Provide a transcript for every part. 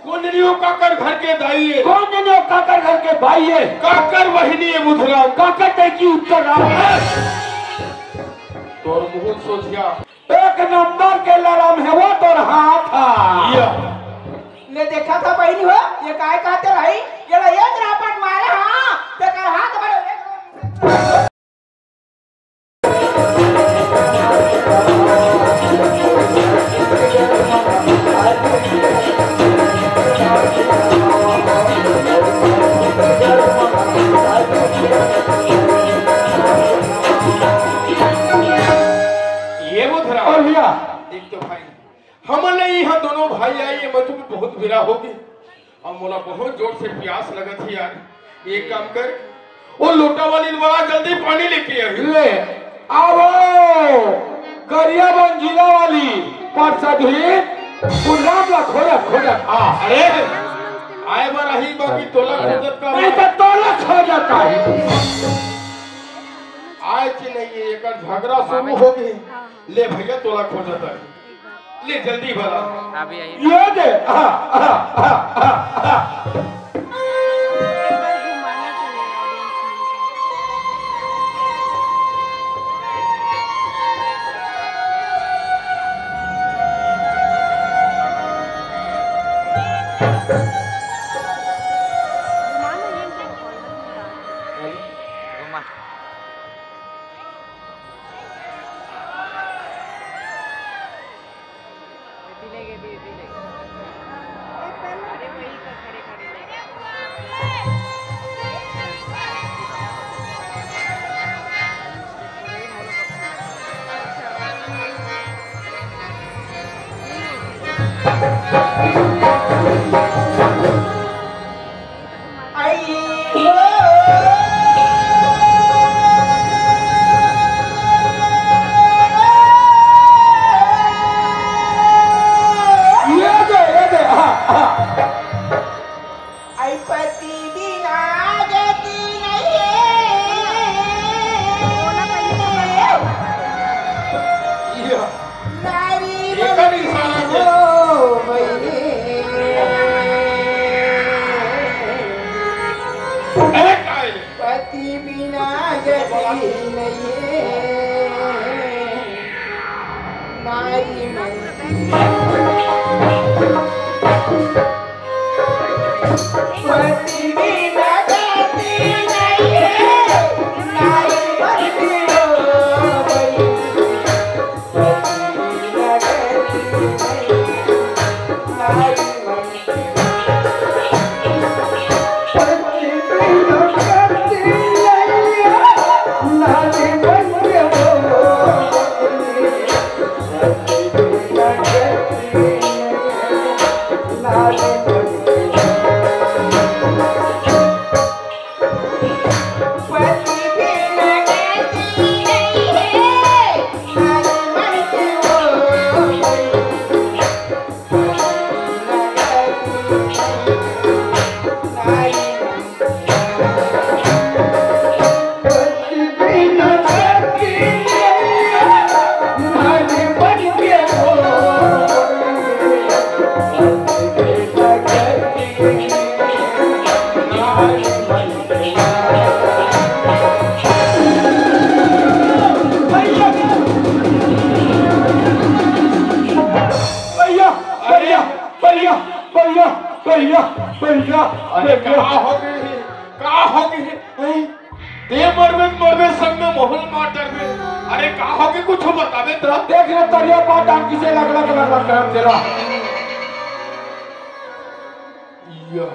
कौन जनियो काकर घर के दाइए, कौन जनियो काकर घर के भाइये, काकर वहिनी है बुधराम, काकर ते की उत्तर राम है। तोर मुंह सोचिया एक नंबर के लड़म है वो तोर हाथ था। ले देखा था बहनी हो ये काय कहते रही ये एक रापट मारे हां ते कर हाथ बड़े ये बुधराम और भैया एक तो भाई हमने यहाँ दोनों भाई आए ये मत में बहुत बिरा हो गए और मोला बहुत जोर से प्यास लगा थी यार। एक काम कर वो लोटा वाली बड़ा जल्दी पानी लेके आई। ले आओ गरिया बंजीला वाली परसधी गुलाम ला खोया खोया। अरे आए बार रही बाकी तोला खोजत का नहीं तो तोला खो जाता है। आए कि नहीं ये एक झगड़ा शुरू हो गई। ले भैया तोला खोजत है ले जल्दी भला ये दे अरे कहाँ हो गए ते मरवे संग में मोहल माटर में। अरे कहाँ हो गए कुछ बतावे तो देख रे तरिया पाट डांग किसे लग कर तेरा या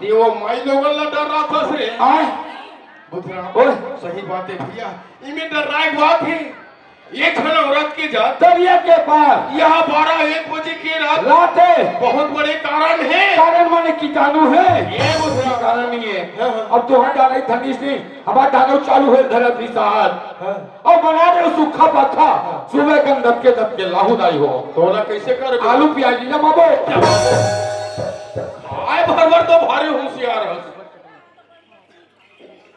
ते वो माई लोगन ला डर रहा था से आए बुधराम ओए सही बात है भैया इनमें डर रहा बात है। एक खन औरत की जात दरिया के पार यहाँ 12-1 बजे की रात है। बहुत बड़े कारण है। कारण माने कीटाणु है ये बुधराम कारण नहीं है। अब तो हम डाले धनीश नहीं हमारा डालो चालू है धरती साथ और बना दे सूखा पत्ता सुबह के दब के लाहूदाई हो तो ना कैसे कर आलू प्याज जमाबो आए भर तो भारी होशियार है।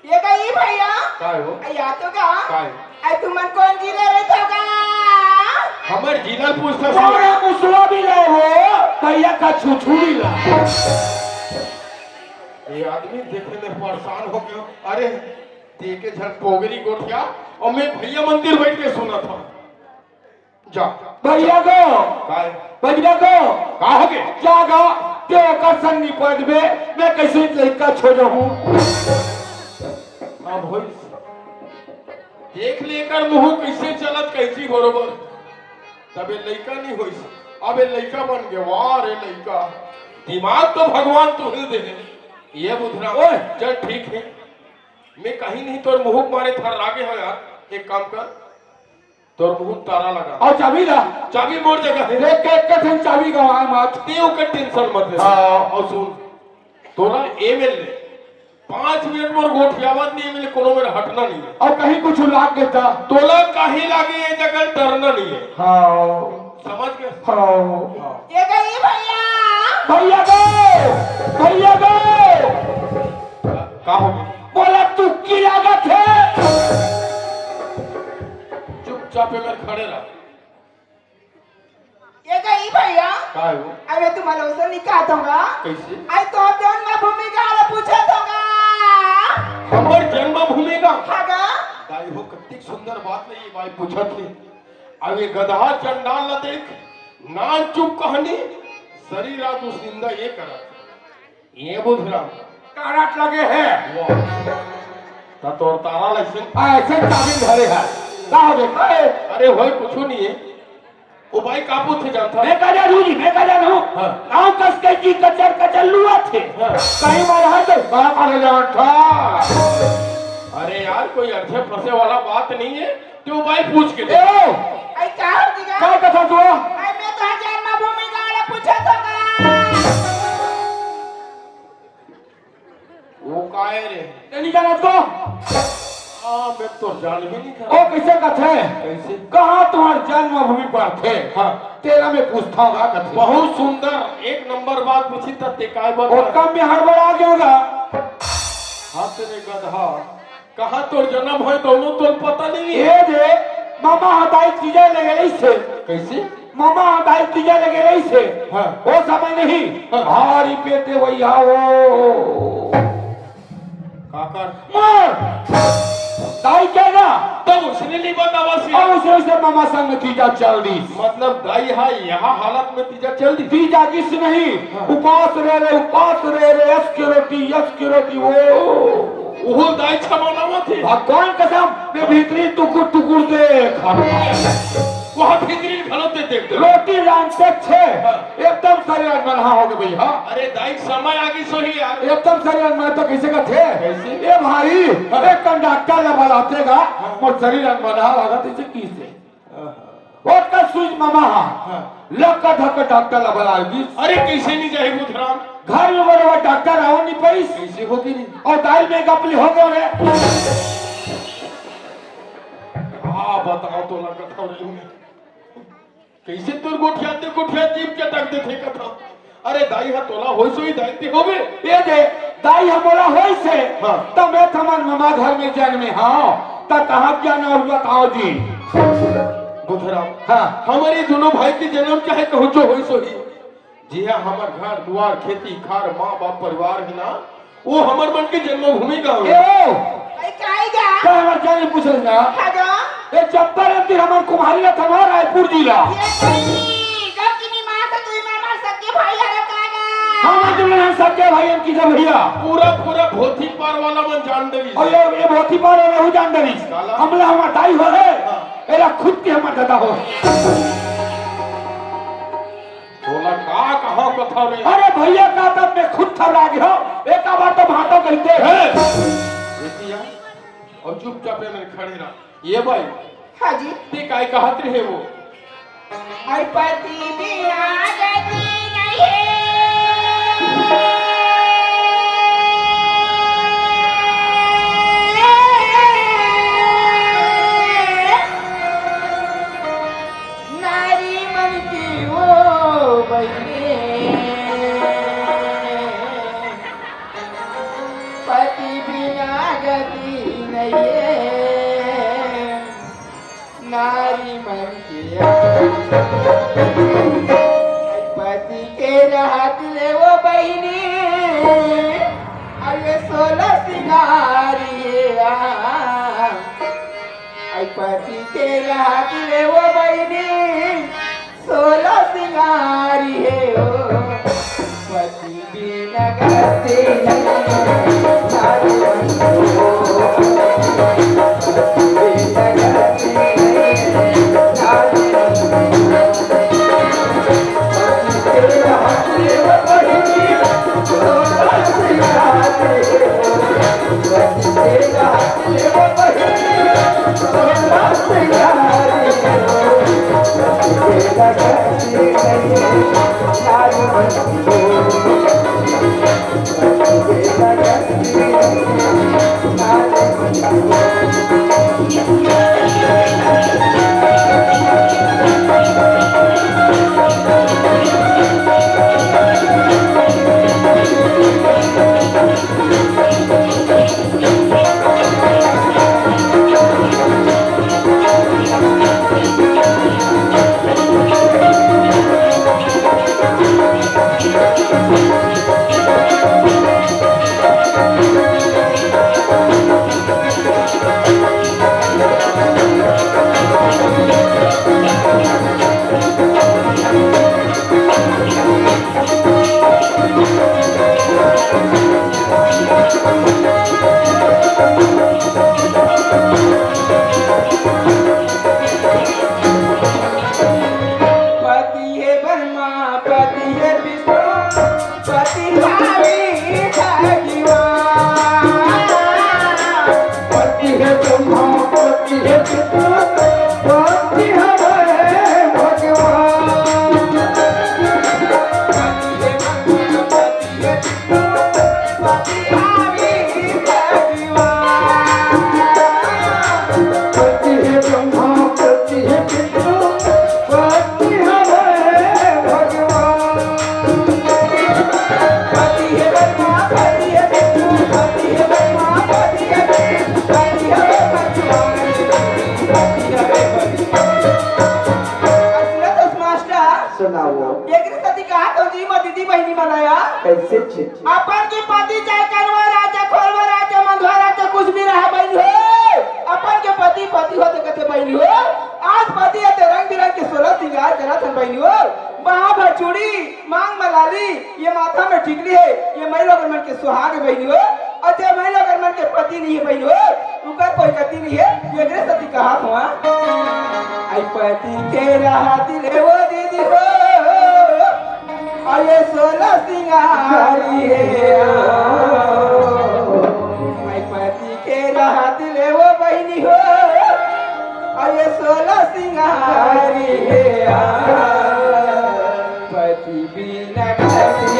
ये गई भैया काय हो या तो का काय आई तुमन कौन जिले रे तो का हमर जिला पूछता सारा मुसवा भी ले हो का छुछुड़ी ला। ये आदमी देखने में परेशान हो गया। अरे देखे झट पोगरी गोठिया और मैं भैया मंदिर बैठ के सुना था। जा भैया को काय भैया को का हो गया क्या गा ते कर संग निपट बे मैं कैसे लड़का छोड़ हूं। अब होई देख लेकर मुंह कैसे चलत कैसी बरोबर तबे लड़का नहीं होई। अब ये लड़का बन गया। वाह रे लड़का दिमाग तो भगवान तुम्हें दे ये बुधरा। ओए चल ठीक है मैं कहीं नहीं तोर मुंह मारे थर आगे हो यार। एक काम कर तोर मुंह तारा लगा और चाबी ला चाबी मोड़ जगह है। देख के एक ठन चाबी गवा मत तेव का टेंशन मत ले। हां और सुन तोरा एमएल 5 मिनट मोर गोठियावत नहीं मिले कोनो मेरा हटना नहीं है। और कहीं कुछ लाग के था तोला काहे लागे ये जगह डरना नहीं है। हां समझ गए। हां ये गई भैया भैया को का हो गया बोला तू की लागत है। चुपचाप में खड़े रह। ये गई भैया का है वो अबे तुम्हारे उसे निकाल दूंगा कैसे आई तो अब जन्म भूमि का हाल पूछे दूंगा। हमर जन्मभूमि का हागा दाई हो कितनी सुंदर बात नहीं भाई पूछत थी। अब ये गधा चंडाल न देख नान चुप कहानी शरीर रात उस निंदा ये करा ये बुधरा काराट लगे है ता तोर तारा लइसन ऐसे चाबी धरे है का हो गए। अरे होय कुछ नहीं है। ओ भाई काबू थे जानता मैं का जानू जी मैं का जानू हाँ। गांव कस के जी कचर कचर लुआ थे हाँ। कहीं मार है तो बड़ा मार जान था। अरे यार कोई अर्थे फंसे वाला बात नहीं है। तो भाई पूछ के ए दे। आई क्या हो गया क्या कथा तू आई मैं तो जन्म भूमि का हाल पूछे दूंगा। वो काहे रे नहीं जाना तो मैं तो जान भी नहीं ओ था। कैसे कथे कैसे कहां तुम्हार जन्मभूमि पर थे। हाँ तेरा मैं पूछता हूँ कथे बहुत सुंदर एक नंबर बात पूछी तब ते काय और बता। कम में हड़बड़ा गया होगा। हाँ तेरे गधा कहाँ तोर जन्म है दोनों तो पता नहीं है। ये दे मामा हटाई चीजें लगे रही से कैसे मामा हटाई चीजें लगे रही से हाँ। वो समय नहीं हाँ। भारी पेटे वही आओ काकर मार दाई क्या ना तो उसने नहीं बतावा सी। और उसे मामा संग तीजा चल दी मतलब दाई है यहाँ हालत में तीजा चल दी। तीजा किस नहीं हाँ। उपास रहे यस की रोटी वो दाई छमाना हुआ थे। भगवान कसम मैं भीतरी टुकुर देख वहाँ भीतरी घलों ते देख दे। रोटी जानते छे एकदम शरीर बना हो गए भैया। अरे दाई समय आगे सो ही यार। एकदम शरीर में तो कैसे का थे कैसे? ये भाई एक कंडक्टर ला बनातेगा मोर शरीर बना लगा तो किसे वोट का स्विच मामा लग का धक्का डॉक्टर ला बना दी। अरे कैसे नहीं जाए बुधराम घर में बड़ा डॉक्टर आओ नहीं पैस कैसे होती नहीं। और दाल में गपली हो गए रे। हाँ बताओ तो लगा था कैसे तोर गोठिया जीप के टक दे थे कथा। अरे दाई हा तोला होई सोई दाई ते होवे ये दे दाई हमोला होई से हाँ। तो मैं थमन मामा घर में जन्मे हाँ तो कहाँ क्या ना बताओ जी। बुधराम हाँ हमारे दोनों भाई के जन्म चाहे कहो जो होई सोई जी हाँ हमार घर द्वार खेती खार माँ बाप परिवार है ना वो हमार मन के जन्मभूमि का हो। आई काई गा क्या हमार जाने पूछे ना हागा ये चप्पर अंतिर हमार कुमारी ना थमा रायपुर जिला ये गई जब की नी मां से तू मामा सके भाई हरे कागा हमार जिले सबके भाई की सब भैया पूरा भोथी पार वाला मन जान देवी। और ये भोथी पार में हो जान दरी काला? हमला हमार दाई हो है एला खुद के हमार दादा हो। तोला का कहाँ कथा रे। अरे भैया का तब मैं खुद थबरा गया एक बार तो भाटो कहते देखिया और चुपचाप में खड़े रहा। ये भाई हां जी ते काय कहत रहे वो आई पति बिना गति नहीं है नारी मन की वो बने पति बिना गति नहीं है नारी मन की पति के रहा ले वो बहिनी अरे 16 सिंगारिया आई पति के रात ले वो बहिनी 16 सिंगारी है ओ पति बिना करते नहीं सारे कैसे चिट्ठी अपन की पति चाहे करवा राजा खोलवा राजा मंधवा राजा कुछ भी रहा बहन हो अपन के पति पति होते कहते बहन हो आज पति है रंग बिरंग के 16 सिंगार करा था बहन हो बाह भर चूड़ी मांग मलाली ये माथा में टिकली है ये महिला गरमन के सुहाग बहन हो अच्छा महिला गरमन के पति नहीं है बहन हो रुकर कोई गति नहीं है ये गृह सती कहा हुआ आई पति के राहत ले वो दीदी हो ये 16 सिंगारी है मैं पति के राहत ले वो बहनी हो ये 16 सिंगारी है पति बिना करती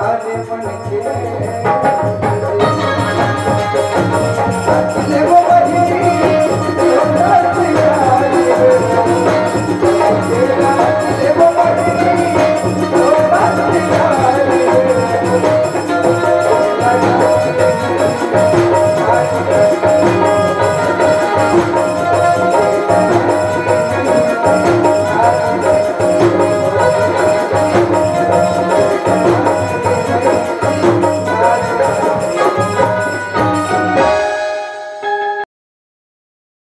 हारे मन के